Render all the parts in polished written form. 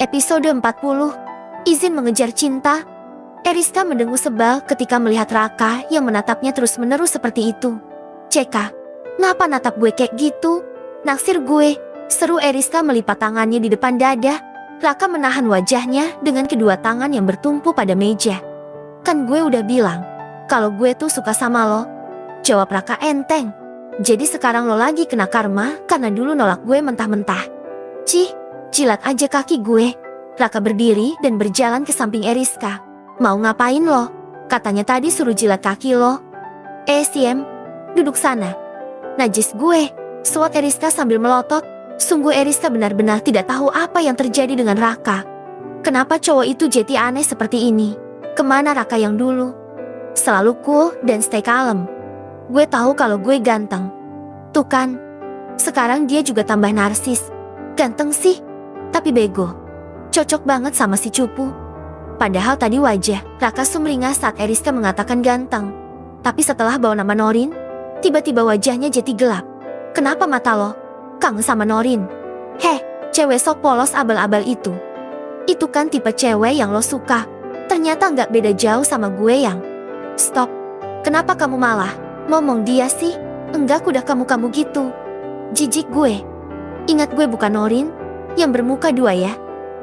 Episode 40, Izin Mengejar Cinta. Eriska mendengus sebal ketika melihat Raka yang menatapnya terus-menerus seperti itu. "Ceka, ngapa natap gue kayak gitu? Naksir gue," seru Eriska melipat tangannya di depan dada. Raka menahan wajahnya dengan kedua tangan yang bertumpu pada meja. "Kan gue udah bilang, kalau gue tuh suka sama lo," jawab Raka enteng. "Jadi sekarang lo lagi kena karma karena dulu nolak gue mentah-mentah." "Cih, jilat aja kaki gue." Raka berdiri dan berjalan ke samping Eriska. "Mau ngapain lo? Katanya tadi suruh jilat kaki lo." "Siem, duduk sana." "Najis gue," suat Eriska sambil melotot. Sungguh Eriska benar-benar tidak tahu apa yang terjadi dengan Raka. Kenapa cowok itu jadi aneh seperti ini? Kemana Raka yang dulu? Selalu cool dan stay calm. "Gue tahu kalau gue ganteng." "Tuh kan, sekarang dia juga tambah narsis. Ganteng sih, tapi bego. Cocok banget sama si cupu." Padahal tadi wajah Raka sumringah saat Eriska mengatakan ganteng. Tapi setelah bawa nama Norin, tiba-tiba wajahnya jadi gelap. "Kenapa mata lo kangen sama Norin?" "Heh, cewek sok polos abal-abal itu. Itu kan tipe cewek yang lo suka. Ternyata nggak beda jauh sama gue yang..." "Stop, kenapa kamu malah ngomong dia sih? Enggak kudah kamu-kamu gitu. Jijik gue. Ingat gue bukan Norin yang bermuka dua ya."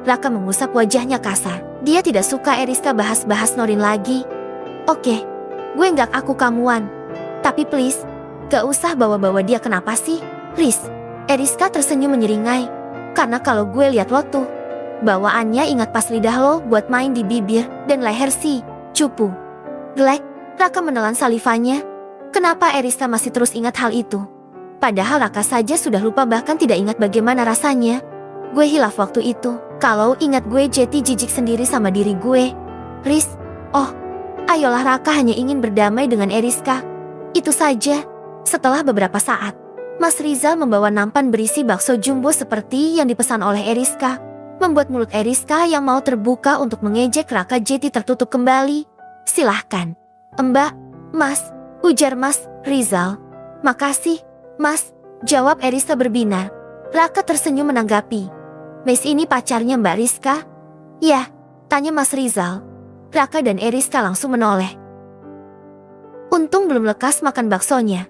Raka mengusap wajahnya kasar. Dia tidak suka Eriska bahas-bahas Norin lagi. "Oke, gue nggak aku kamuan. Tapi please, gak usah bawa-bawa dia, kenapa sih, Riz?" Eriska tersenyum menyeringai. "Karena kalau gue lihat lo tuh, bawaannya ingat pas lidah lo buat main di bibir dan leher si cupu." "Glek," Raka menelan salivanya. Kenapa Eriska masih terus ingat hal itu? Padahal Raka saja sudah lupa, bahkan tidak ingat bagaimana rasanya. "Gue hilaf waktu itu. Kalau ingat gue jadi jijik sendiri sama diri gue, Riz." "Oh, ayolah." Raka hanya ingin berdamai dengan Eriska. Itu saja. Setelah beberapa saat, Mas Rizal membawa nampan berisi bakso jumbo seperti yang dipesan oleh Eriska. Membuat mulut Eriska yang mau terbuka untuk mengejek Raka jadi tertutup kembali. "Silahkan, Mbak." "Mas," ujar Mas Rizal. "Makasih, Mas," jawab Eriska berbinar. Raka tersenyum menanggapi. "Mes ini pacarnya Mbak Rizka?" "Ya," tanya Mas Rizal. Raka dan Eriska langsung menoleh. Untung belum lekas makan baksonya.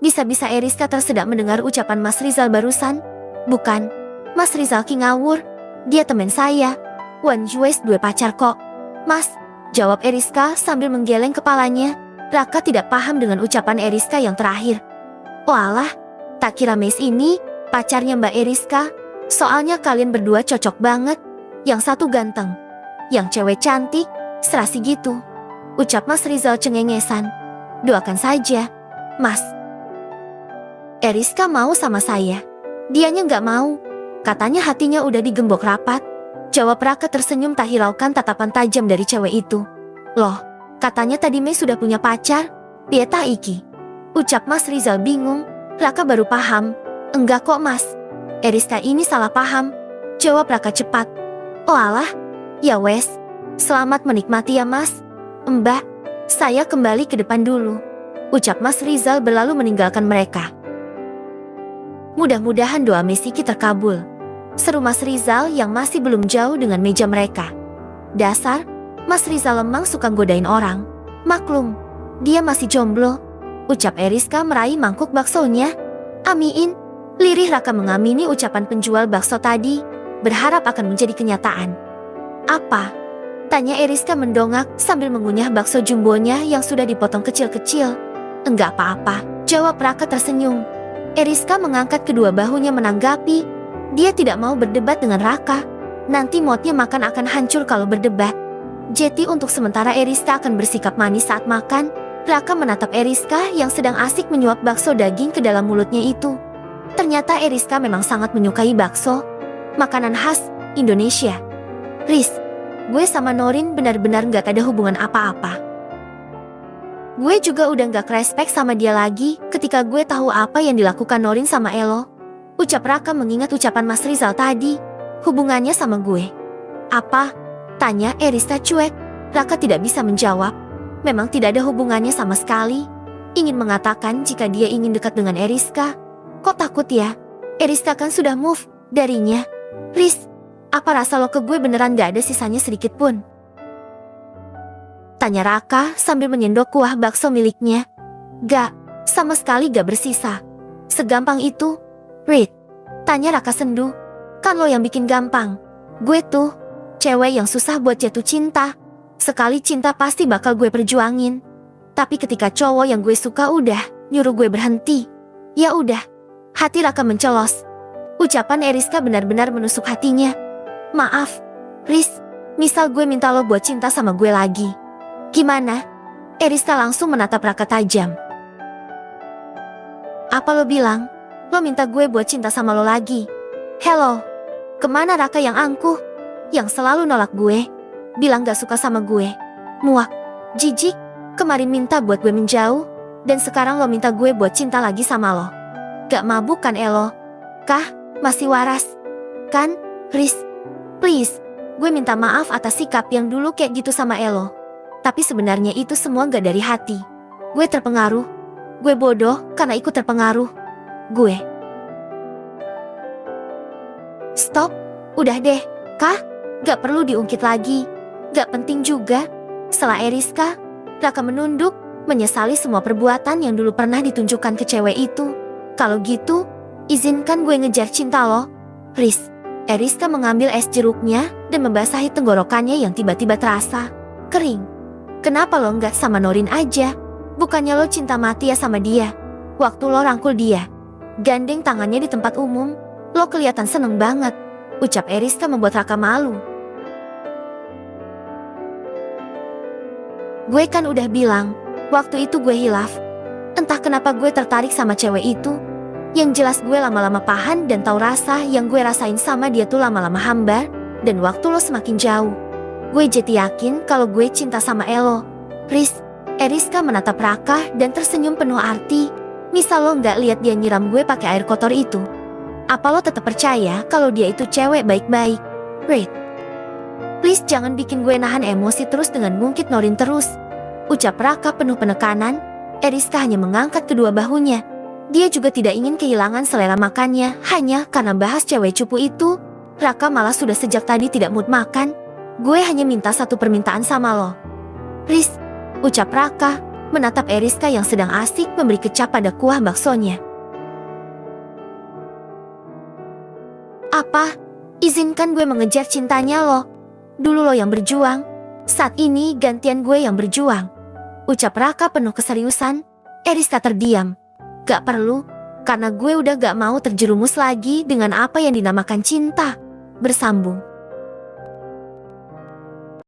Bisa-bisa Eriska tersedak mendengar ucapan Mas Rizal barusan. "Bukan, Mas Rizal ki ngawur. Dia temen saya. Wan Jues dua pacar kok, Mas," jawab Eriska sambil menggeleng kepalanya. Raka tidak paham dengan ucapan Eriska yang terakhir. "Oh alah, tak kira Mes ini pacarnya Mbak Eriska. Soalnya kalian berdua cocok banget. Yang satu ganteng, yang cewek cantik, serasi gitu," ucap Mas Rizal cengengesan. "Doakan saja, Mas." "Eriska mau sama saya." "Dianya nggak mau. Katanya hatinya udah digembok rapat," jawab Raka tersenyum tak hiraukan tatapan tajam dari cewek itu. "Loh, katanya tadi Mei sudah punya pacar? Pieta iki?" ucap Mas Rizal bingung. Raka baru paham. "Enggak kok Mas, Eriska ini salah paham," jawab Raka cepat. "Oh alah, ya wes. Selamat menikmati ya Mas." "Mbak, saya kembali ke depan dulu," ucap Mas Rizal berlalu meninggalkan mereka. "Mudah-mudahan doa Mesiki terkabul," seru Mas Rizal yang masih belum jauh dengan meja mereka. "Dasar, Mas Rizal lemang suka godain orang. Maklum, dia masih jomblo," ucap Eriska meraih mangkuk baksonya. "Amiin." Lirih Raka mengamini ucapan penjual bakso tadi, berharap akan menjadi kenyataan. "Apa?" tanya Eriska mendongak sambil mengunyah bakso jumbonya yang sudah dipotong kecil-kecil. "Enggak apa-apa," jawab Raka tersenyum. Eriska mengangkat kedua bahunya menanggapi. Dia tidak mau berdebat dengan Raka. Nanti moodnya makan akan hancur kalau berdebat. Jadi untuk sementara Eriska akan bersikap manis saat makan. Raka menatap Eriska yang sedang asik menyuap bakso daging ke dalam mulutnya itu. Ternyata Eriska memang sangat menyukai bakso, makanan khas Indonesia. "Riz, gue sama Norin benar-benar gak ada hubungan apa-apa. Gue juga udah gak respect sama dia lagi ketika gue tahu apa yang dilakukan Norin sama Elo," ucap Raka mengingat ucapan Mas Rizal tadi. "Hubungannya sama gue?" "Apa?" tanya Eriska cuek. Raka tidak bisa menjawab. Memang tidak ada hubungannya sama sekali. Ingin mengatakan jika dia ingin dekat dengan Eriska. Kok takut ya? Eriska kan sudah move darinya. "Riz, Apa rasa lo ke gue beneran gak ada sisanya sedikit pun? Tanya Raka sambil menyendok kuah bakso miliknya. Gak, sama sekali gak bersisa. Segampang itu? Reed, tanya Raka sendu. Kan lo yang bikin gampang. Gue tuh cewek yang susah buat jatuh cinta. Sekali cinta pasti bakal gue perjuangin. Tapi ketika cowok yang gue suka udah nyuruh gue berhenti, ya udah. Hati Raka mencelos. Ucapan Eriska benar-benar menusuk hatinya. Maaf, Riz, misal gue minta lo buat cinta sama gue lagi, gimana? Eriska langsung menatap Raka tajam. Apa lo bilang? Lo minta gue buat cinta sama lo lagi? Hello, kemana Raka yang angkuh? Yang selalu nolak gue, bilang gak suka sama gue. Muak, jijik, kemarin minta buat gue menjauh, dan sekarang lo minta gue buat cinta lagi sama lo. Gak mabuk kan Elo? Kah? Masih waras? Kan, Riz? Please, gue minta maaf atas sikap yang dulu kayak gitu sama Elo. Tapi sebenarnya itu semua gak dari hati. Gue terpengaruh. Gue bodoh karena ikut terpengaruh. Gue. Stop, udah deh. Kah? Gak perlu diungkit lagi. Gak penting juga. Setelah Eriska, Raka menunduk, menyesali semua perbuatan yang dulu pernah ditunjukkan ke cewek itu. Kalau gitu, izinkan gue ngejar cinta lo, Riz. Eriska mengambil es jeruknya dan membasahi tenggorokannya yang tiba-tiba terasa kering. Kenapa lo nggak sama Norin aja? Bukannya lo cinta mati ya sama dia? Waktu lo rangkul dia, gandeng tangannya di tempat umum, lo kelihatan seneng banget. Ucap Eriska membuat Raka malu. Gue kan udah bilang, waktu itu gue hilaf. Entah kenapa gue tertarik sama cewek itu. Yang jelas gue lama-lama paham dan tahu rasa yang gue rasain sama dia tuh lama-lama hambar. Dan waktu lo semakin jauh, gue jadi yakin kalau gue cinta sama Elo. Riz, Eriska menatap Raka dan tersenyum penuh arti. Misal lo nggak lihat dia nyiram gue pakai air kotor itu? Apa lo tetap percaya kalau dia itu cewek baik-baik? Reed, please jangan bikin gue nahan emosi terus dengan ngungkit Norin terus. Ucap Raka penuh penekanan. Eriska hanya mengangkat kedua bahunya. Dia juga tidak ingin kehilangan selera makannya hanya karena bahas cewek cupu itu. Raka malah sudah sejak tadi tidak mood makan. Gue hanya minta satu permintaan sama lo, Riz. Ucap Raka menatap Eriska yang sedang asik memberi kecap pada kuah baksonya. Apa? Izinkan gue mengejar cintanya lo. Dulu lo yang berjuang, saat ini gantian gue yang berjuang. Ucap Raka penuh keseriusan. Eriska terdiam. Gak perlu, karena gue udah gak mau terjerumus lagi dengan apa yang dinamakan cinta. Bersambung.